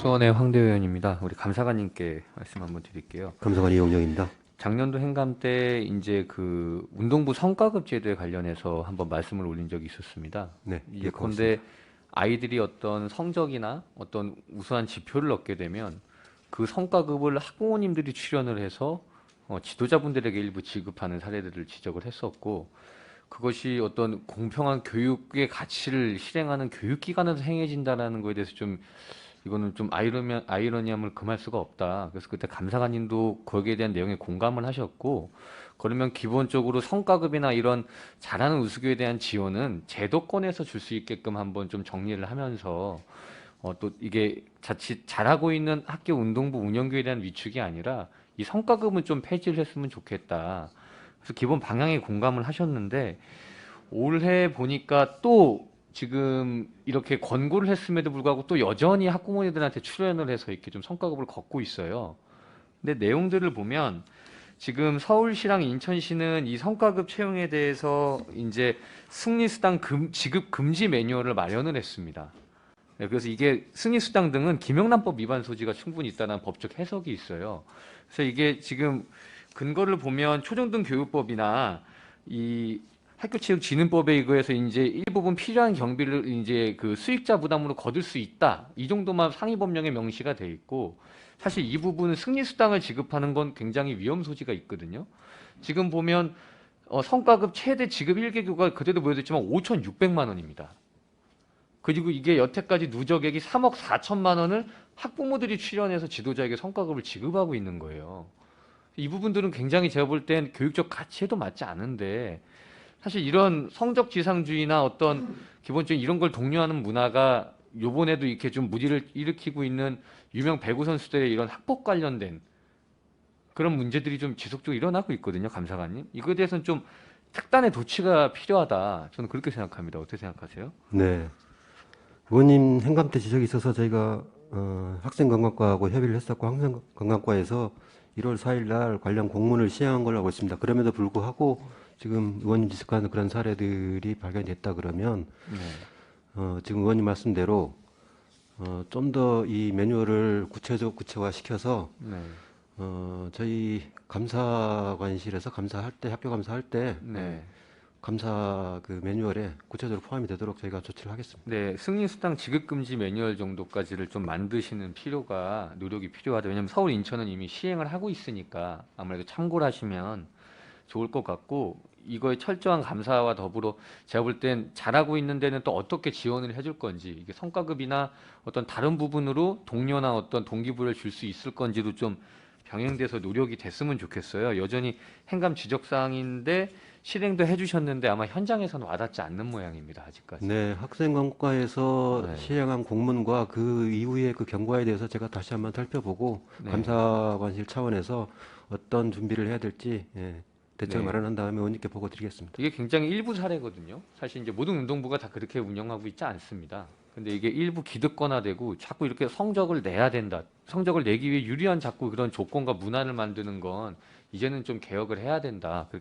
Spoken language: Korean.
수원의 황대 의원입니다. 우리 감사관님께 말씀 한번 드릴게요. 감사관 이용영입니다. 작년도 행감 때 이제 그 운동부 성과급 제도에 관련해서 한번 말씀을 올린 적이 있었습니다. 네, 예컨대 아이들이 어떤 성적이나 어떤 우수한 지표를 얻게 되면 그 성과급을 학부모님들이 출연을 해서 지도자분들에게 일부 지급하는 사례들을 지적을 했었고, 그것이 어떤 공평한 교육의 가치를 실행하는 교육기관에서 행해진다라는 거에 대해서 좀 이거는 좀 아이러니함을 금할 수가 없다. 그래서 그때 감사관님도 거기에 대한 내용에 공감을 하셨고, 그러면 기본적으로 성과급이나 이런 잘하는 우수교에 대한 지원은 제도권에서 줄 수 있게끔 한번 좀 정리를 하면서 또 이게 자칫 잘하고 있는 학교 운동부 운영교에 대한 위축이 아니라 이 성과급은 좀 폐지를 했으면 좋겠다. 그래서 기본 방향에 공감을 하셨는데, 올해 보니까 또 지금 이렇게 권고를 했음에도 불구하고 또 여전히 학부모님들한테 출연을 해서 이렇게 좀 성과급을 걷고 있어요. 근데 내용들을 보면 지금 서울시랑 인천시는 이 성과급 채용에 대해서 이제 승리수당 지급 금지 매뉴얼을 마련을 했습니다. 네, 그래서 이게 승리수당 등은 김영란법 위반 소지가 충분히 있다는 법적 해석이 있어요. 그래서 이게 지금 근거를 보면 초중등교육법이나 이 학교체육진흥법에 의거해서 이제 일부분 필요한 경비를 이제 그 수익자 부담으로 거둘 수 있다. 이 정도만 상위 법령에 명시가 돼 있고, 사실 이 부분은 승리수당을 지급하는 건 굉장히 위험 소지가 있거든요. 지금 보면 성과급 최대 지급 일개교가 그때도 보여줬지만 5,600만 원입니다. 그리고 이게 여태까지 누적액이 3억 4천만 원을 학부모들이 출연해서 지도자에게 성과급을 지급하고 있는 거예요. 이 부분들은 굉장히 제가 볼 땐 교육적 가치에도 맞지 않은데, 사실 이런 성적 지상주의나 어떤 기본적인 이런 걸 독려하는 문화가 요번에도 이렇게 좀 무리를 일으키고 있는 유명 배구 선수들의 이런 학폭 관련된 그런 문제들이 좀 지속적으로 일어나고 있거든요, 감사관님. 이거에 대해서는 좀 특단의 조치가 필요하다. 저는 그렇게 생각합니다. 어떻게 생각하세요? 네, 의원님 행감 때 지적이 있어서 저희가 학생관광과하고 협의를 했었고 학생관광과에서 1월 4일 날 관련 공문을 시행한 걸로 알고 있습니다. 그럼에도 불구하고 지금 의원님 지적하는 그런 사례들이 발견됐다 그러면 지금 의원님 말씀대로 좀 더 이 매뉴얼을 구체화시켜서 네. 저희 감사관실에서 감사할 때 학교 감사할 때 네. 감사 그 매뉴얼에 구체적으로 포함이 되도록 저희가 조치를 하겠습니다. 네, 승리수당 지급금지 매뉴얼 정도까지를 좀 만드시는 노력이 필요하다. 왜냐하면 서울, 인천은 이미 시행을 하고 있으니까 아무래도 참고를 하시면 좋을 것 같고, 이거에 철저한 감사와 더불어 제가 볼 땐 잘하고 있는 데는 또 어떻게 지원을 해줄 건지, 이게 성과급이나 어떤 다른 부분으로 동료나 어떤 동기부여를 줄 수 있을 건지도 좀 병행돼서 노력이 됐으면 좋겠어요. 여전히 행감 지적사항인데 실행도 해주셨는데 아마 현장에서는 와닿지 않는 모양입니다, 아직까지. 네, 학생관과에서 네. 시행한 공문과 그 이후의 그 경과에 대해서 제가 다시 한번 살펴보고 네. 감사관실 차원에서 어떤 준비를 해야 될지 대책을 네. 마련한 다음에 의원님께 보고 드리겠습니다. 이게 굉장히 일부 사례거든요. 사실 이제 모든 운동부가 다 그렇게 운영하고 있지 않습니다. 근데 이게 일부 기득권화되고 자꾸 이렇게 성적을 내야 된다. 성적을 내기 위해 유리한 자꾸 그런 조건과 문화를 만드는 건 이제는 좀 개혁을 해야 된다. 그렇게